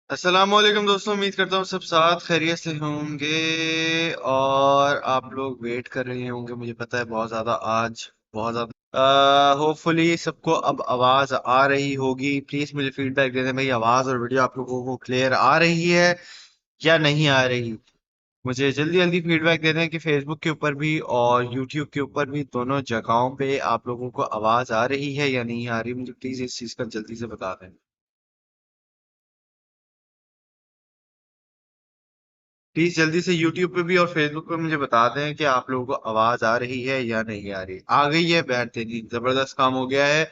अस्सलामुअलैकुम दोस्तों, उम्मीद करता हूँ सब साथ खैरियत से होंगे और आप लोग वेट कर रहे होंगे। मुझे पता है बहुत ज़्यादा, आज बहुत ज़्यादा। होपफुली सबको अब आवाज़ आ रही होगी। प्लीज़ मुझे फीडबैक दे दें भाई, आवाज़ और वीडियो आप लोगों को क्लियर आ रही है या नहीं आ रही। मुझे जल्दी जल्दी फीडबैक दे दें कि फेसबुक के ऊपर भी और यूट्यूब के ऊपर भी दोनों जगहों पे आप लोगों को आवाज़ आ रही है या नहीं आ रही। मुझे प्लीज़ इस चीज़ का जल्दी से बता दें। प्लीज जल्दी से यूट्यूब पे भी और फेसबुक पे मुझे बता दें कि आप लोगों को आवाज आ रही है या नहीं आ रही। आ गई है, बेहतरीन, जबरदस्त काम हो गया है।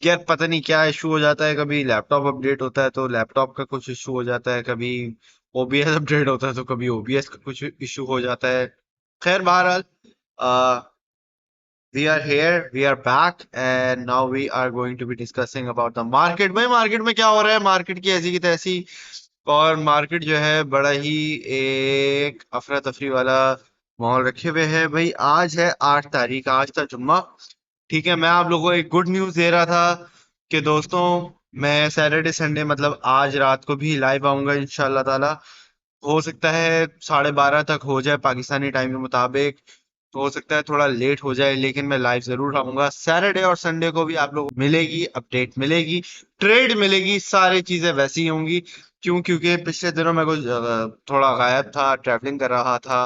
यार पता नहीं क्या इशू हो जाता है, कभी लैपटॉप अपडेट होता है तो लैपटॉप का कुछ इशू हो जाता है, कभी ओबीएस अपडेट होता है तो कभी ओबीएस का कुछ इशू हो जाता है। खैर बहरहाल, we are here, we are back and now we are going to be discussing about the market. भाई मार्केट में क्या हो रहा है, मार्केट की ऐसी की तैसी। और मार्केट जो है बड़ा ही एक अफरा तफरी वाला माहौल रखे हुए है। भाई आज है 8 तारीख, आज था जुम्मा। ठीक है, मैं आप लोगों को एक गुड न्यूज दे रहा था कि दोस्तों, मैं सैटरडे संडे मतलब आज रात को भी लाइव आऊंगा इंशाल्लाह ताला। हो सकता है 12:30 तक हो जाए पाकिस्तानी टाइम के मुताबिक, तो हो सकता है थोड़ा लेट हो जाए, लेकिन मैं लाइव जरूर आऊंगा। सैटरडे और संडे को भी आप लोगों को मिलेगी अपडेट, मिलेगी ट्रेड, मिलेगी, सारी चीजें वैसी ही होंगी। क्योंकि पिछले दिनों मैं कुछ थोड़ा गायब था, ट्रैवलिंग कर रहा था,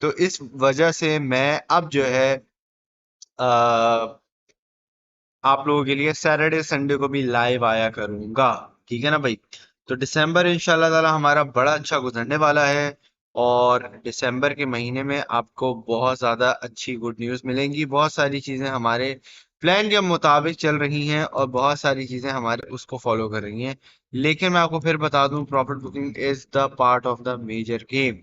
तो इस वजह से मैं अब जो है आप लोगों के लिए सैटरडे संडे को भी लाइव आया करूंगा। ठीक है ना भाई। तो दिसंबर इंशाल्लाह ताला हमारा बड़ा अच्छा गुजरने वाला है और दिसंबर के महीने में आपको बहुत ज्यादा अच्छी गुड न्यूज़ मिलेंगी। बहुत सारी चीजें हमारे प्लान के मुताबिक चल रही हैं और बहुत सारी चीजें हमारे उसको फॉलो कर रही हैं। लेकिन मैं आपको फिर बता दूं, profit booking is the part of the major game.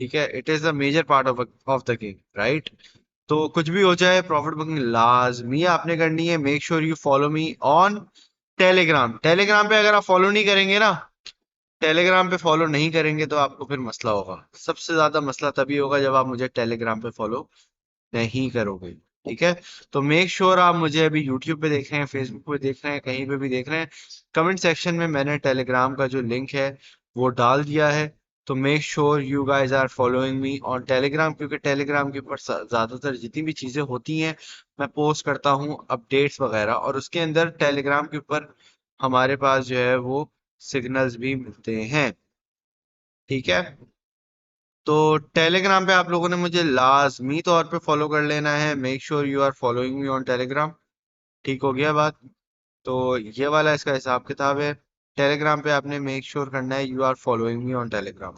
ठीक है, it is the major part of the game, right. तो कुछ भी हो जाए, प्रॉफिट बुकिंग लाजमी आपने करनी है। Make sure you follow me on Telegram. Telegram पे अगर आप फॉलो नहीं करेंगे ना, टेलीग्राम पे फॉलो नहीं करेंगे तो आपको फिर मसला होगा। सबसे ज्यादा मसला तभी होगा जब आप मुझे टेलीग्राम पे फॉलो नहीं करोगे। ठीक है। तो मेक श्योर आप मुझे अभी यूट्यूब पे देख रहे हैं, फेसबुक पे देख रहे हैं, कहीं पे भी देख रहे हैं, कमेंट सेक्शन में मैंने टेलीग्राम का जो लिंक है वो डाल दिया है। तो make sure you guys are following me on Telegram, क्योंकि टेलीग्राम के ऊपर ज्यादातर जितनी भी चीजें होती हैं मैं पोस्ट करता हूँ, अपडेट्स वगैरह, और उसके अंदर टेलीग्राम के ऊपर हमारे पास जो है वो सिग्नल्स भी मिलते हैं। ठीक है। तो टेलीग्राम पे आप लोगों ने मुझे लाजमी तौर पे फॉलो कर लेना है। Make sure you are following me on Telegram. ठीक हो गया बात। तो ये वाला इसका हिसाब किताब है। टेलीग्राम पे आपने मेक श्योर करना है you are following me on Telegram.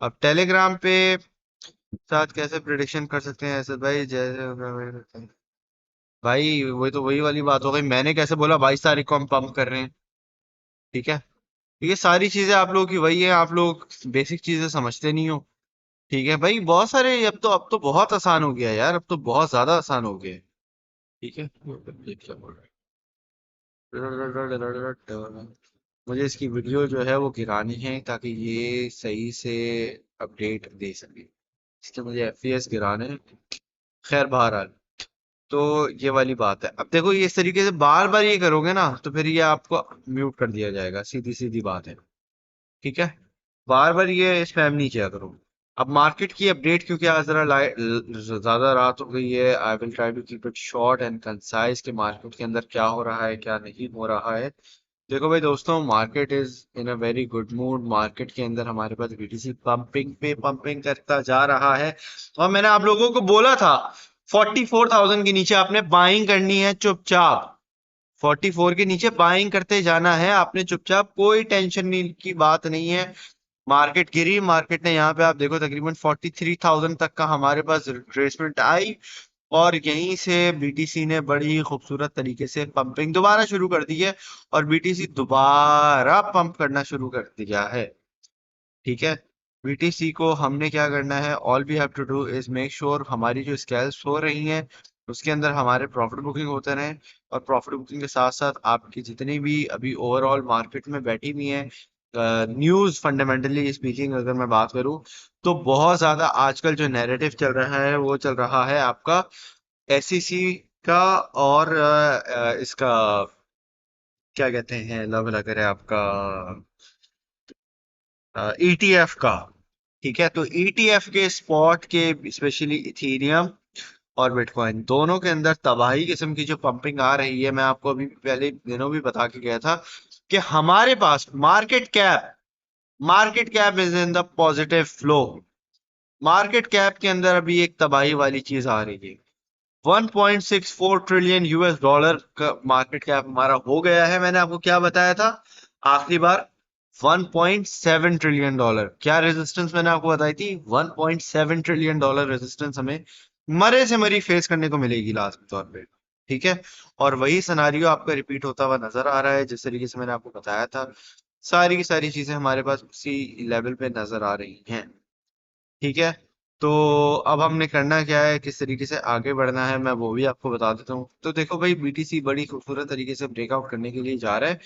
अब टेलीग्राम पे साथ कैसे प्रिडिक्शन कर सकते हैं ऐसे भाई, जैसे भाई वही तो वही वाली बात हो गई, मैंने कैसे बोला 22 तारीख को हम पंप कर रहे हैं। ठीक है। ये सारी चीजें आप लोगों की वही है, आप लोग बेसिक चीजें समझते नहीं हो। ठीक है भाई, बहुत सारे, अब तो बहुत आसान हो गया यार, अब तो बहुत ज्यादा आसान हो गया है। ठीक है। ये क्या बोल रहा है? मुझे इसकी वीडियो जो है वो गिरानी है ताकि ये सही से अपडेट दे सके। इसके मुझे एफपीएस गिराने हैं। खैर बहरहाल, तो ये वाली बात है। अब देखो, ये इस तरीके से बार बार ये करोगे ना तो फिर ये आपको म्यूट कर दिया जाएगा, सीधी सीधी बात है। ठीक है। बार बार ये स्पैम नहीं किया करो। अब मार्केट की अपडेट, क्योंकि आज जरा ज्यादा रात हो गई है, I will try to keep it short and concise कि मार्केट के अंदर क्या हो रहा है क्या नहीं हो रहा है। देखो भाई दोस्तों, market is in a very good mood. Market के अंदर हमारे पास बीटीसी पंपिंग पे पंपिंग करता जा रहा है। और मैंने आप लोगों को बोला था 44,000 के नीचे आपने बाइंग करनी है चुपचाप। 44 के नीचे बाइंग करते जाना है आपने चुपचाप, कोई टेंशन नहीं की बात नहीं है। मार्केट गिरी, मार्केट ने यहाँ पे आप देखो तकरीबन 43,000 तक का हमारे पास रिट्रेसमेंट आई, और यहीं से बीटीसी ने बड़ी खूबसूरत तरीके से पंपिंग दोबारा शुरू कर दी है। और बीटीसी दोबारा पंप करना शुरू कर दिया है। ठीक है। बीटीसी को हमने क्या करना है, all we have to do is make sure हमारी जो स्कैल्स हो रही हैं उसके अंदर हमारे प्रॉफिट बुकिंग होते रहें। और प्रॉफिट बुकिंग के साथ साथ आपकी जितनी भी अभी ओवरऑल मार्केट में बैठी हुई हैं न्यूज़, फंडामेंटली स्पीकिंग अगर मैं बात करूं, तो बहुत ज्यादा आजकल जो नैरेटिव चल रहा है वो चल रहा है आपका एसईसी का, और इसका क्या कहते हैं, लव लगर है आपका, ईटीएफ का। ठीक है, तो ईटीएफ के स्पॉट के स्पेशली इथेरियम और बिटकॉइन दोनों के अंदर तबाही किस्म की जो पंपिंग आ रही है, मैं आपको अभी पहले दिनों भी बता के गया था कि हमारे पास market cap is in the positive flow. Market cap के अंदर अभी एक तबाही वाली चीज आ रही है। 1.64 ट्रिलियन यूएस डॉलर का मार्केट कैप हमारा हो गया है। मैंने आपको क्या बताया था आखिरी बार? 1.7 ट्रिलियन डॉलर। क्या रेजिस्टेंस मैंने आपको बताई थी? 1.7 ट्रिलियन डॉलर रेजिस्टेंस हमें मरे से मरी फेस करने को मिलेगी लास्ट तौर पे। ठीक है, और वही सिनारियो आपका रिपीट होता हुआ नजर आ रहा है जिस तरीके से मैंने आपको बताया था। सारी की सारी चीजें हमारे पास उसी लेवल पे नजर आ रही हैं। ठीक है, तो अब हमने करना क्या है, किस तरीके से आगे बढ़ना है, मैं वो भी आपको बता देता हूँ। तो देखो भाई, बीटीसी बड़ी खूबसूरत तरीके से ब्रेकआउट करने के लिए जा रहा है।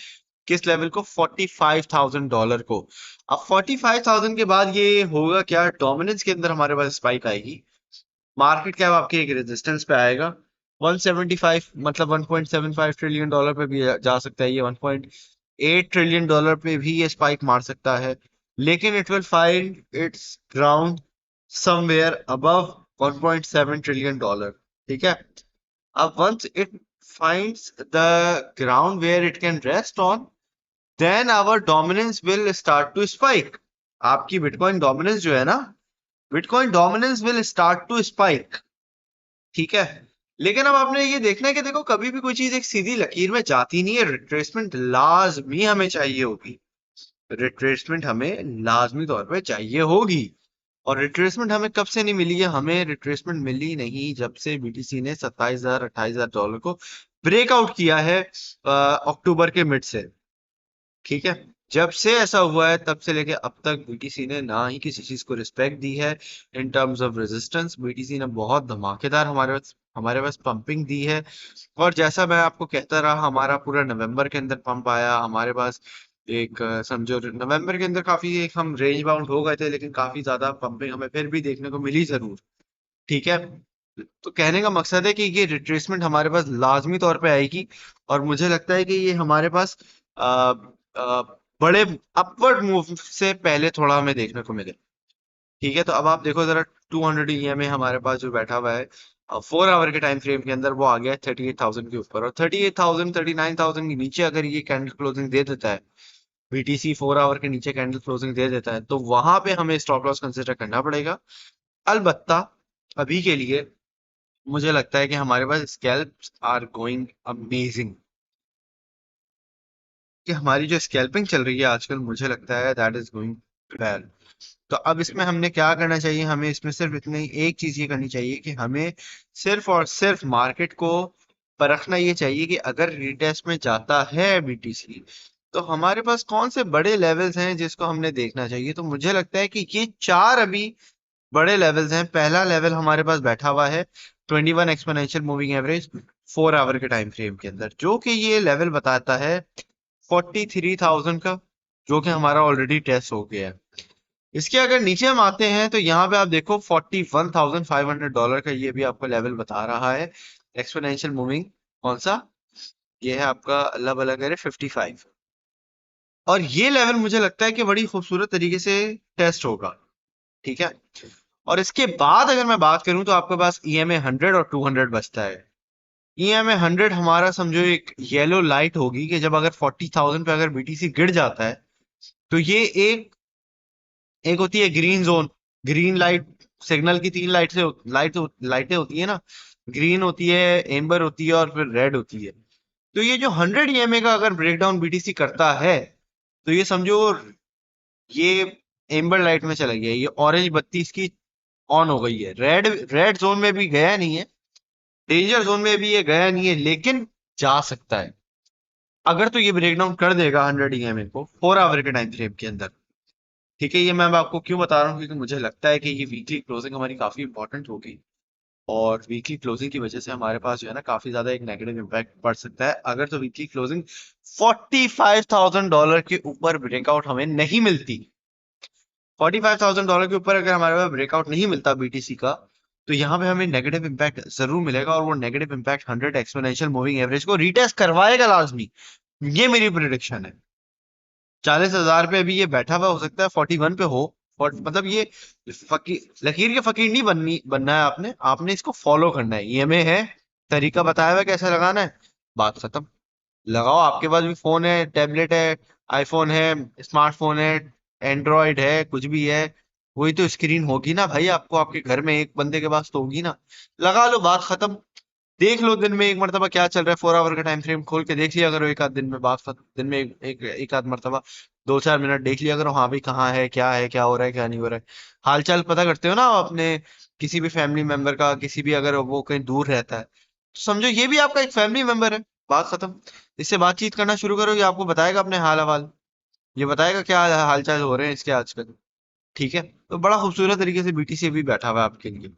किस लेवल को? $45,000 को। अब 45,000 के बाद ये होगा क्या? डोमिनेंस के अंदर हमारे पास स्पाइक आएगी। मार्केट कैप आपके एक रेजिस्टेंस पे आएगा। 175 मतलब 1.75 ट्रिलियन डॉलर पे भी जा सकता है ये। 1.8 ट्रिलियन डॉलर पे भी ये स्पाइक मार सकता है। लेकिन it will find its ground somewhere above 1.7 trillion dollar. ठीक है, अब once it finds the ground where it can rest on, then our dominance will start to spike। आपकी बिटकॉइन डोमिनेंस जो है ना, bitcoin dominance will start to spike. ठीक है, लेकिन अब आपने ये देखना है कि देखो, कभी भी कोई चीज एक सीधी लकीर में जाती नहीं है। रिट्रेसमेंट लाजमी हमें चाहिए होगी। रिट्रेसमेंट हमें लाजमी तौर पे चाहिए होगी। और रिट्रेसमेंट हमें कब से नहीं मिली है? हमें रिट्रेसमेंट मिली नहीं जब से बीटीसी ने 27,000 28,000 डॉलर को ब्रेकआउट किया है अक्टूबर के मिड से। ठीक है, जब से ऐसा हुआ है तब से लेके अब तक बीटीसी ने ना ही किसी चीज को रिस्पेक्ट दी है। In terms of resistance BTC ने बहुत धमाकेदार हमारे पास पंपिंग दी है। और जैसा मैं आपको कहता रहा, हमारा पूरा नवंबर के अंदर पंप आया हमारे पास। एक समझो नवंबर के अंदर काफी एक हम रेंज बाउंड हो गए थे, लेकिन काफी ज्यादा पंपिंग हमें फिर भी देखने को मिली जरूर। ठीक है, तो कहने का मकसद है कि ये रिट्रेसमेंट हमारे पास लाजमी तौर पे आएगी। और मुझे लगता है कि ये हमारे पास आ, आ, बड़े अपवर्ड मूव से पहले थोड़ा हमें देखने को मिले। ठीक है, तो अब आप देखो जरा, 200 ईएमए हमारे पास जो बैठा हुआ है 4 आवर के टाइम फ्रेम के अंदर, वो आ गया है 38,000 के ऊपर। और 38,000 39,000 के नीचे अगर ये कैंडल क्लोजिंग दे देता है, बीटीसी 4 आवर के नीचे कैंडल क्लोजिंग दे देता है, तो वहां पे हमें स्टॉप लॉस कंसिडर करना पड़ेगा। अलबत्ता अभी के लिए मुझे लगता है कि हमारे पास स्कैल्प्स आर गोइंग अमेजिंग। कि हमारी जो स्कैल्पिंग चल रही है आजकल, मुझे लगता है दैट इज गोइंग वेल। तो अब इसमें हमने क्या करना चाहिए? हमें इसमें सिर्फ इतनी एक चीज ये करनी चाहिए कि हमें सिर्फ और सिर्फ मार्केट को परखना ये चाहिए कि अगर रीटेस्ट में जाता है बीटीसी, तो हमारे पास कौन से बड़े लेवल्स हैं जिसको हमने देखना चाहिए। तो मुझे लगता है कि ये चार अभी बड़े लेवल्स हैं। पहला लेवल हमारे पास बैठा हुआ है 21 एक्सपोनेंशियल मूविंग एवरेज 4 आवर के टाइम फ्रेम के अंदर, जो कि ये लेवल बताता है 43,000 का, जो कि हमारा ऑलरेडी टेस्ट हो गया है। इसके अगर नीचे हम आते हैं तो यहाँ पे आप देखो $41,500 का ये भी आपको लेवल बता रहा है। एक्सपोनेंशियल मूविंग कौन सा? ये है आपका, अल्लाह भला करे, 55। और ये लेवल मुझे लगता है कि बड़ी खूबसूरत तरीके से टेस्ट होगा। ठीक है, और इसके बाद अगर मैं बात करूं तो आपके पास ईएमए 100 और 200 बचता है। ईएमए 100 हमारा समझो एक येलो लाइट होगी कि जब अगर 40,000 पे अगर बीटीसी गिर जाता है, तो ये एक एक होती है green zone. Green light signal की तीन लाइटें होती है ना। ग्रीन होती है, एम्बर होती है और फिर रेड होती है। तो ये जो 100 ईएमए का अगर ब्रेकडाउन बीटीसी करता है, तो ये समझो ये एम्बर लाइट में चला गया, ये ऑरेंज बत्ती इसकी ऑन हो गई है। रेड रेड जोन में भी गया नहीं है, डेंजर जोन में भी ये गया नहीं है, लेकिन जा सकता है। अगर तो ये ब्रेकडाउन कर देगा 100 ईएमए को 4 आवर के टाइम फ्रेम के अंदर। ठीक है, ये मैं आपको क्यों बता रहा हूँ, क्योंकि मुझे लगता है कि ये वीकली क्लोजिंग हमारी काफी इंपॉर्टेंट होगी। और वीकली क्लोजिंग की वजह से हमारे पास जो है ना काफी ज्यादा एक नेगेटिव इम्पैक्ट पड़ सकता है। अगर तो वीकली क्लोजिंग $45,000 के ऊपर ब्रेकआउट हमें नहीं मिलती, $45,000 के ऊपर अगर हमारे पास ब्रेकआउट नहीं मिलता बीटीसी का, तो यहाँ पे हमें नेगेटिव इम्पैक्ट जरूर मिलेगा। और वो negative impact 100 exponential moving average को रीटेस्ट करवाएगा लाजमी। ये मेरी प्रिडिक्शन है। 40,000 पे अभी ये बैठा हुआ हो सकता है 41 पे हो। मतलब ये लकीर के फकीर नहीं बनना है आपने आपने इसको फॉलो करना है। ईएमआई है, तरीका बताया हुआ है कैसे लगाना है, बात खत्म। लगाओ, आपके पास भी फोन है, टैबलेट है, आईफोन है, स्मार्टफोन है, एंड्रॉइड है, कुछ भी है, वही तो स्क्रीन होगी ना भाई। आपको आपके घर में एक बंदे के पास तो होगी ना। लगा लो, बात खत्म। देख लो दिन में एक मरतबा क्या चल रहा है, 4 आवर का टाइम फ्रेम खोल के देख लिया करो एक आध दिन में, बात खत्म। दिन में एक आध मरतबा 2-4 मिनट देख लिया करो, हाँ भाई कहाँ है, क्या हो रहा है, क्या नहीं हो रहा है। हाल चाल पता करते हो ना आप अपने किसी भी फैमिली मेंबर का, किसी भी, अगर वो कहीं दूर रहता है तो समझो ये भी आपका एक फैमिली मेंबर है, बात खत्म। इससे बातचीत करना शुरू करो, ये आपको बताएगा अपने हाल हवाल, ये बताएगा क्या हाल चाल हो रहे हैं इसके आजकल। ठीक है, तो बड़ा खूबसूरत तरीके से बीटीसी भी बैठा हुआ है आपके लिए।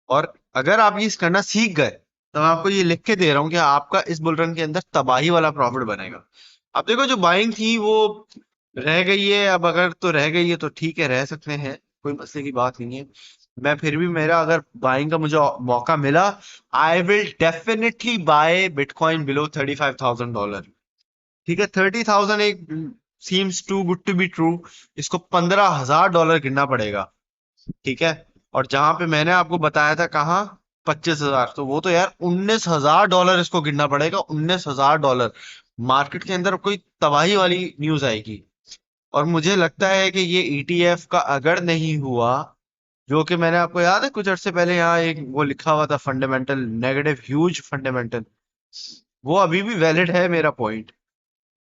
और अगर आप ये करना सीख गए तो मैं आपको ये लिख के दे रहा हूँ कि आपका इस बुल रन के अंदर तबाही वाला प्रॉफिट बनेगा। अब देखो, जो बाइंग थी वो रह गई है, अब अगर तो रह गई है तो ठीक है, रह सकते हैं, कोई मसले की बात नहीं है। मैं फिर भी, मेरा अगर बाइंग का मुझे मौका मिला, I will definitely buy bitcoin below $35,000। ठीक है, 30,000 एक seems to good to be true. इसको $15,000 गिनना पड़ेगा। ठीक है, और जहां पे मैंने आपको बताया था कहाँ 25,000, तो वो तो यार $19,000 इसको गिनना पड़ेगा, $19,000। मार्केट के अंदर कोई तबाही वाली न्यूज आएगी। और मुझे लगता है कि ये ईटीएफ का अगर नहीं हुआ, जो कि मैंने आपको याद है कुछ अर्से पहले यहाँ एक वो लिखा हुआ था, फंडामेंटल नेगेटिव ह्यूज फंडामेंटल, वो अभी भी वैलिड है मेरा पॉइंट।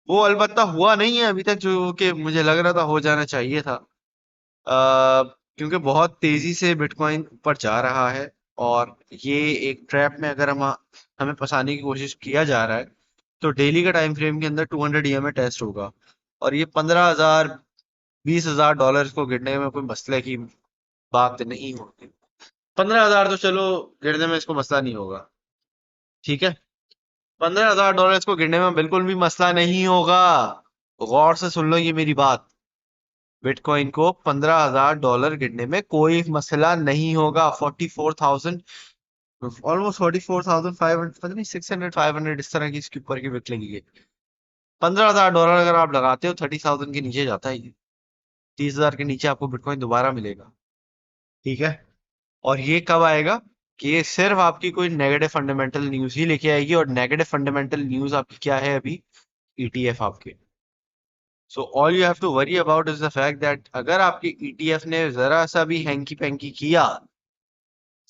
वो अलबत्ता हुआ नहीं है अभी तक, जो कि मुझे लग रहा था हो जाना चाहिए था। क्योंकि बहुत तेजी से बिटकॉइन ऊपर जा रहा है, और ये एक ट्रैप में अगर हमें फंसाने की कोशिश किया जा रहा है, तो डेली का टाइम फ्रेम के अंदर 200 ईएमए टेस्ट होगा। और ये 15,000 $20,000 को गिरने में कोई मसले की बात नहीं होगी। 15,000 तो चलो गिरने में इसको मसला नहीं होगा। ठीक है, $15,000 को गिरने में बिल्कुल भी मसला नहीं होगा। गौर से सुन लो ये मेरी बात, बिटकॉइन को $15,000 गिरने में कोई मसला नहीं होगा। 44,000, ऑलमोस्ट 44,500, पता नहीं 600 500 इस तरह की इसके ऊपर की बिक लगी है। $15,000 अगर आप लगाते हो, 30,000 के नीचे जाता है ये। 30,000 के नीचे आपको बिटकॉइन दोबारा मिलेगा। ठीक है, और ये कब आएगा कि ये सिर्फ आपकी कोई नेगेटिव फंडामेंटल न्यूज ही लेके आएगी, और नेगेटिव फंडामेंटल न्यूज आपकी क्या है अभी, ईटीएफ आपके। So all you have to worry about is the fact that अगर आपके ईटीएफ ने जरा सा भी हैंकी पैंकी किया,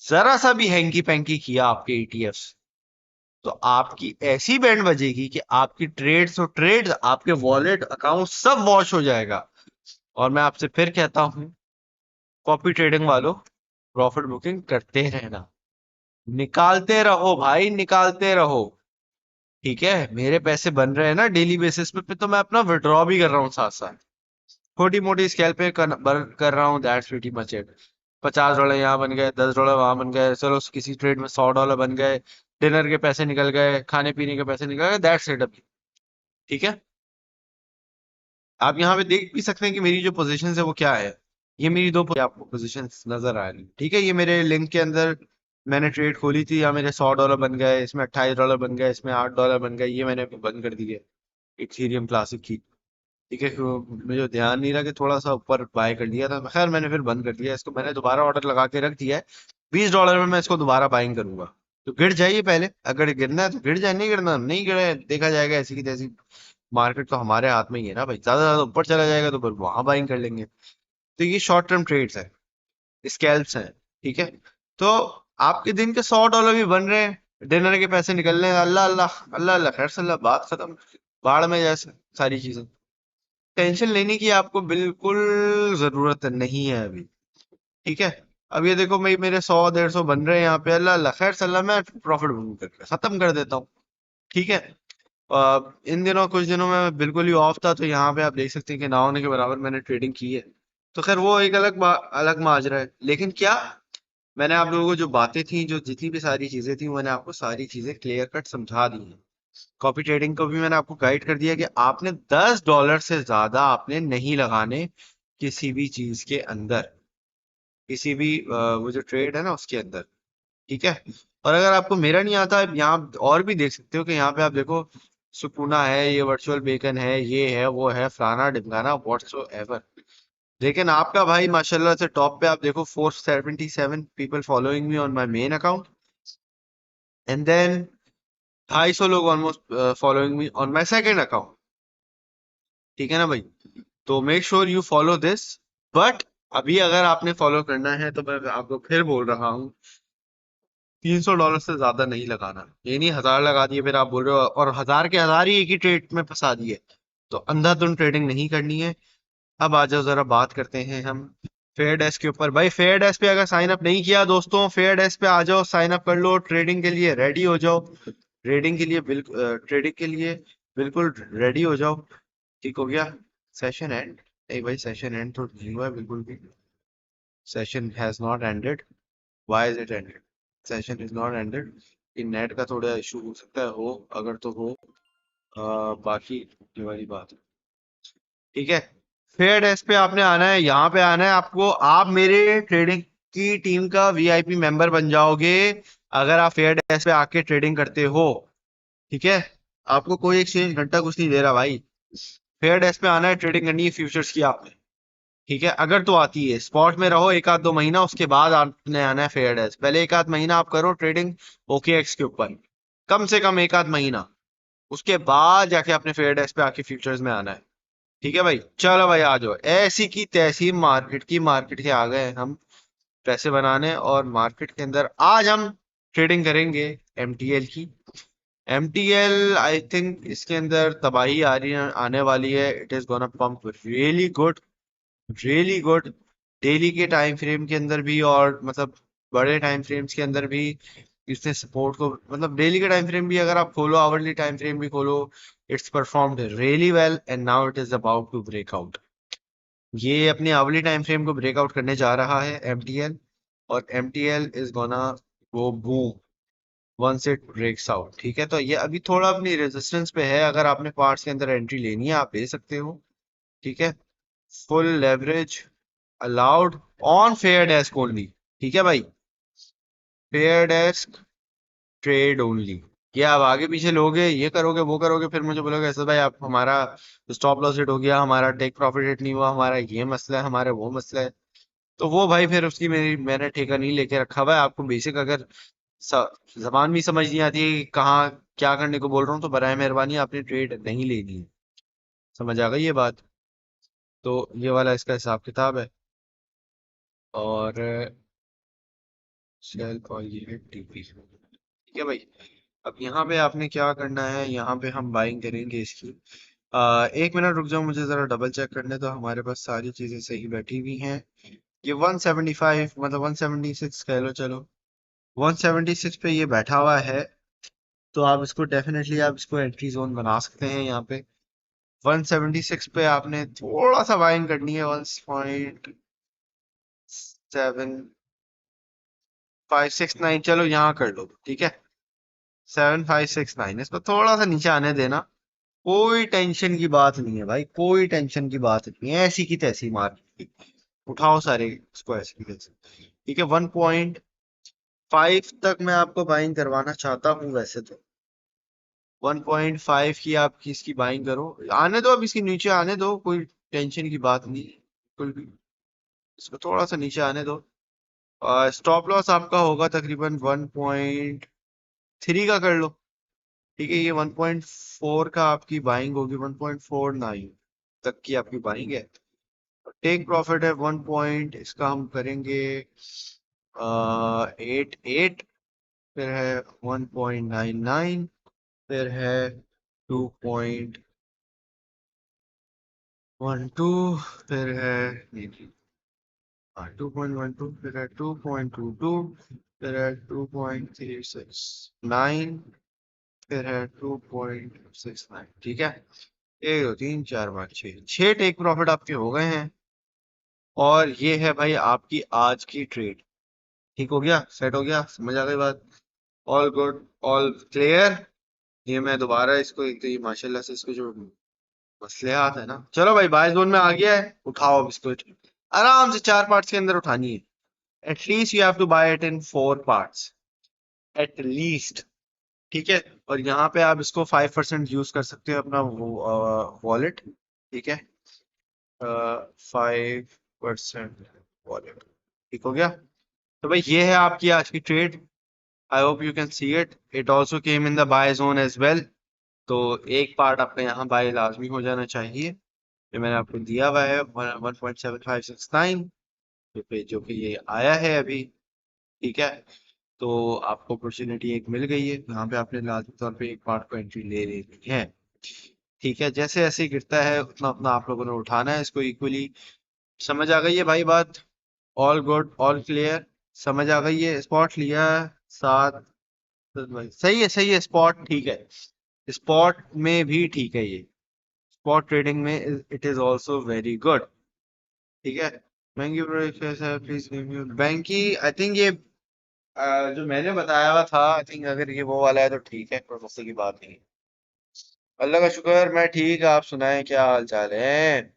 जरा सा भी हैंकी पैंकी किया आपके ईटीएफ, तो आपकी ऐसी बैंड बजेगी कि आपकी ट्रेड्स और ट्रेड्स, आपके वॉलेट अकाउंट सब वॉश हो जाएगा। और मैं आपसे फिर कहता हूं, कॉपी ट्रेडिंग वालों, प्रॉफिट बुकिंग करते रहना, निकालते रहो भाई, निकालते रहो। ठीक है, मेरे पैसे बन रहे हैं ना डेली बेसिस पे तो मैं अपना विड्रॉ भी कर रहा हूँ साथ साथ। छोटी मोटी स्केल पे कर रहा हूँ, दैट्स प्रीटी मच इट। $50 यहाँ बन गए, $10 वहां बन गए, चलो किसी ट्रेड में $100 बन गए, डिनर के पैसे निकल गए, खाने पीने के पैसे निकल गए, दैट्स इट अभी। ठीक है, आप यहाँ पे देख भी सकते हैं कि मेरी जो पोजीशन है वो क्या है। ये मेरी आपको पोजीशन नजर आ रही है। ठीक है, ये मेरे लिंक के अंदर मैंने ट्रेड खोली थी, यहाँ मेरे $100 बन गए, इसमें $28 बन गए, इसमें $8 बन गए, ये मैंने बंद कर दी है इथेरियम क्लासिक की। ठीक है, मुझे ध्यान नहीं रहा कि थोड़ा सा ऊपर बाय कर लिया था, खैर मैंने फिर बंद कर दिया इसको, मैंने दोबारा ऑर्डर लगा के रख दिया है। $20 में मैं इसको दोबारा बाइंग करूंगा। तो गिर जाइए पहले, अगर गिरना है तो गिर जाए, नहीं गिरना नहीं गिरे, देखा जाएगा ऐसी की तैसी। मार्केट तो हमारे हाथ में ही है ना भाई, ज्यादा ज्यादा ऊपर चला जाएगा तो फिर वहां बाइंग कर लेंगे। तो ये शॉर्ट टर्म ट्रेड्स है, स्कैल्प्स हैं। ठीक है, तो आपके दिन के $100 भी बन रहे हैं, डिनर के पैसे निकल रहे हैं, अल्लाह अल्लाह अल्लाह अल्लाह, खैर सल्ला, बात खत्म। बाढ़ में जैसे सारी चीजें, टेंशन लेने की आपको बिल्कुल जरूरत नहीं है अभी। ठीक है, अब ये देखो, मैं मेरे 100 150 बन रहे हैं यहाँ पे, अल्लाह अल्लाह खैर सल्ला, मैं प्रॉफिट बुक करके खत्म कर देता हूँ। ठीक है, इन दिनों कुछ दिनों में मैं बिल्कुल ही ऑफ था, तो यहाँ पे आप देख सकते हैं कि ना होने के बराबर मैंने ट्रेडिंग की है। तो खैर वो एक अलग माजरा है, लेकिन क्या, मैंने आप लोगों को जो बातें थी, जो जितनी भी सारी चीजें थी, मैंने आपको सारी चीजें क्लियर कट समझा दी हैं। कॉपी ट्रेडिंग को भी मैंने आपको गाइड कर दिया कि आपने $10 से ज्यादा आपने नहीं लगाने किसी भी चीज के अंदर, किसी भी वो जो ट्रेड है ना उसके अंदर। ठीक है, और अगर आपको मेरा नहीं आता, आप यहाँ और भी देख सकते हो कि यहाँ पे आप देखो, सुकूना है, ये वर्चुअल बेकन है, ये है, वो है, फलाना ढिमकाना व्हाट्सोएवर। लेकिन आपका भाई माशाल्लाह से टॉप पे आप देखो 477 people following me on my main account, and then 250 लोग almost following me on my second account. ठीक है ना भाई? तो make sure you follow this. But अभी अगर आपने फॉलो करना है तो मैं आपको फिर बोल रहा हूँ, $300 से ज्यादा नहीं लगाना। ये नहीं 1000 लगा दिए फिर आप बोल रहे हो, और 1000 के 1000 ही एक ही ट्रेड में फंसा दिए, तो अंधाधुंध ट्रेडिंग नहीं करनी है। अब आ जाओ जरा बात करते हैं हम फेयर डेस्क के ऊपर। भाई फेयर डेस्क पे अगर साइन अप नहीं किया दोस्तों, फेयर डेस्क पे आ जाओ, साइन अप कर लो, ट्रेडिंग के लिए रेडी हो जाओ। ट्रेडिंग के लिए बिल्कुल ट्रेडिंग के लिए बिल्कुल रेडी हो जाओ। ठीक हो गया? Session and? नहीं भाई, सेशन एंड तो नहीं हुआ है बिल्कुल भी। Session has not ended. Why is it ended? Session is not ended. In net का थोड़ा इशू हो सकता है, हो अगर तो हो। बाकी ये वाली बात है। ठीक है? फेयर डेस्क पे आपने आना है, यहाँ पे आना है आपको। आप मेरे ट्रेडिंग की टीम का वीआईपी मेंबर बन जाओगे अगर आप फेयर डेस्क पे आके ट्रेडिंग करते हो। ठीक है? आपको कोई एक्सचेंज घंटा कुछ नहीं दे रहा भाई। फेयर डेस्क पे आना है, ट्रेडिंग करनी है फ्यूचर्स की आपने। ठीक है? अगर तो आती है, स्पॉट में रहो एक आध दो महीना, उसके बाद आपने आना है फेयर डेस्क। पहले एक आध महीना आप करो ट्रेडिंग ओकेएक्स के ऊपर, कम से कम एक आध महीना, उसके बाद जाके अपने फेयर डेस्क पे आके फ्यूचर्स में आना है। ठीक है भाई? चलो भाई आ जाओ, ऐसी की तैसी मार्केट के आ गए हम पैसे बनाने, और मार्केट के अंदर आज हम ट्रेडिंग करेंगे एमटीएल की। एमटीएल आई थिंक इसके अंदर तबाही आ रही है, आने वाली है। It is gonna pump really good, really good. Daily के टाइम फ्रेम के अंदर भी, और मतलब बड़े टाइम फ्रेम्स के अंदर भी इसने सपोर्ट को, मतलब डेली के टाइम फ्रेम भी अगर आप खोलो, आवरली टाइम फ्रेम भी खोलो, it's performed really well, and now it is about to break out. ये अपनी आवली टाइम फ्रेम को ब्रेकआउट करने जा रहा है एमटीएल, और MTL is gonna go boom once it breaks out. ठीक है? तो ये अभी थोड़ा अपनी रेजिस्टेंस पे है, अगर आपने पार्ट्स के अंदर एंट्री लेनी है आप ले सकते हो। ठीक है? Full leverage allowed on fair desk only. ठीक है भाई? Fair desk trade only. ये आप आगे पीछे लोगे, ये करोगे, वो करोगे, फिर मुझे बोलोगे ऐसा भाई आप हमारा स्टॉप लॉस हिट हो गया, हमारा टेक प्रॉफिट हिट नहीं हुआ, हमारा ये मसला है, हमारा वो मसला है। तो वो भाई फिर उसकी मैंने ठेका नहीं लेके रखा हुआ है। आपको बेसिक अगर जबान भी समझ नहीं आती है कि कहाँ क्या करने को बोल रहा हूँ, तो बराए मेहरबानी आपने ट्रेड नहीं लेनी है। समझ आ गई ये बात? तो ये वाला इसका हिसाब किताब है। और सेल और ये है टीपी। ठीक है भाई? अब यहाँ पे आपने क्या करना है, यहाँ पे हम बाइंग करेंगे इसकी। 1 मिनट रुक जाओ, मुझे जरा डबल चेक करने तो हमारे पास सारी चीजें सही बैठी हुई हैं। ये 175 मतलब 176 कह लो, चलो 176 पे ये बैठा हुआ है। तो आप इसको डेफिनेटली आप इसको एंट्री जोन बना सकते हैं यहाँ पे। 176 पे आपने थोड़ा सा बाइंग करनी है, 1.7569, चलो यहाँ कर लो। ठीक है? 7569, इसको थोड़ा सा नीचे आने देना। कोई टेंशन की बात नहीं है भाई, कोई टेंशन की बात नहीं है, ऐसी की तैसी मार्केट उठाओ सारे इसको ऐसे की तैसे। ठीक है? 1.5 तक मैं आपको बाइंग करवाना चाहता हूँ वैसे तो। 1.5 की आपकी इसकी बाइंग करो, आने दो, अब इसके नीचे आने दो, कोई टेंशन की बात नहीं बिल्कुल भी। इसको थोड़ा सा नीचे आने दो। स्टॉप लॉस आपका होगा तकरीबन 1.3 का कर लो। ठीक है? ये 1.4 का आपकी बाइंग होगी, 1.49 तक की आपकी बाइंग है। टेक प्रॉफिट है 1 पॉइंट, इसका हम करेंगे 8 फिर है 1.99, फिर है 2.12, फिर है 2.12, फिर है 2.22, फिर है 2.369, फिर है 2.69। ठीक है? 1 2 3 4 5 6 टेक प्रॉफिट आपके हो गए हैं। और ये है भाई आपकी आज की ट्रेड। ठीक हो गया? सेट हो गया? समझ आ गई बात? All good, all clear. ये मैं दोबारा इसको एक तो ये माशाल्लाह से इसको जो मसलियात है ना, चलो भाई बाय जोन में आ गया है, उठाओ अब इसको। आराम से 4 पार्ट्स के अंदर उठानी है। At least you have to buy it in 4 parts, at least. ठीक है। और यहाँ पे आप इसको 5% यूज कर सकते हो अपना वॉलेट। ठीक है, 5% वॉलेट। ठीक हो गया। तो भाई ये है आपकी आज की trade. I hope you can see it, it also came in the buy zone as well. तो एक पार्ट आपका यहाँ बाय लाजमी हो जाना चाहिए। ये मैंने आपको दिया हुआ है 1.7569 पे, जो कि ये आया है अभी। ठीक है। तो आपको अपॉर्चुनिटी एक मिल गई है, यहाँ पे आपने लाजमी तौर पे एक पार्ट को एंट्री ले लेनी है। ठीक है, जैसे जैसे ही गिरता है उतना उतना आप लोगों ने उठाना है इसको इक्वली। समझ आ गई है भाई बात? All good, all clear. समझ आ गई है? स्पॉट लिया है, सात। भाई सही है, सही है, स्पॉट ठीक है। स्पॉट में भी ठीक है ये। स्पॉट ट्रेडिंग में it is also very good. ठीक है। बैंक की प्लीज बैंक की आई थिंक ये जो मैंने बताया हुआ था, आई थिंक अगर ये वो वाला है तो ठीक है, कोई मसले की बात नहीं है। अल्लाह का शुक्र, मैं ठीक। आप सुनाएं, क्या हाल चाल है?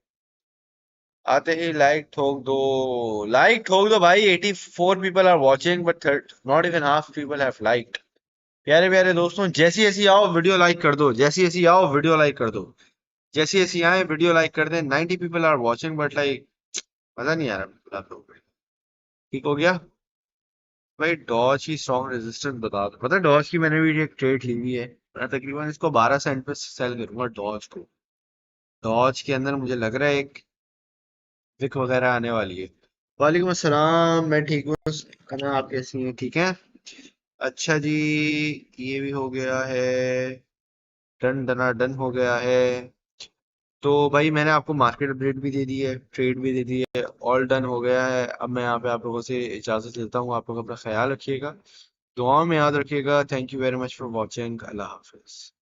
आते ही लाइक ठोक दो। लाइक ठोक दो भाई। 84 people are watching but not even half people have liked. प्यारे प्यारे दोस्तों, जैसी जैसी आओ वीडियो लाइक कर दो, जैसी जैसी आओ वीडियो लाइक कर दो, जैसी जैसी आए वीडियो लाइक कर दें। 90 people are watching but like मजा नहीं आ रहा बिल्कुल आप लोगों को। ठीक हो गया। भाई डॉज की स्ट्रॉन्ग रेजिस्टेंस बता दो। पता है डॉज की मैंने भी एक ट्रेड ली हुई है। मैं तकरीबन इसको 12 सेंट पे सेल करूंगा डॉज को। डॉज के अंदर मुझे लग रहा है एक विक वगैरह आने वाली है। वालेकुम अस्सलाम, मैं ठीक हूँ। कना आप कैसी हैं? ठीक है। अच्छा जी, ये भी हो गया है। डन डना डन हो गया है। तो भाई मैंने आपको मार्केट अपडेट भी दे दी है, ट्रेड भी दे दी है, ऑल डन हो गया है। अब मैं यहाँ पे आप लोगों से इजाजत लेता हूँ। आप लोग अपना ख्याल रखिएगा, दुआओं में याद रखिएगा। Thank you very much for watching. Allah Hafiz.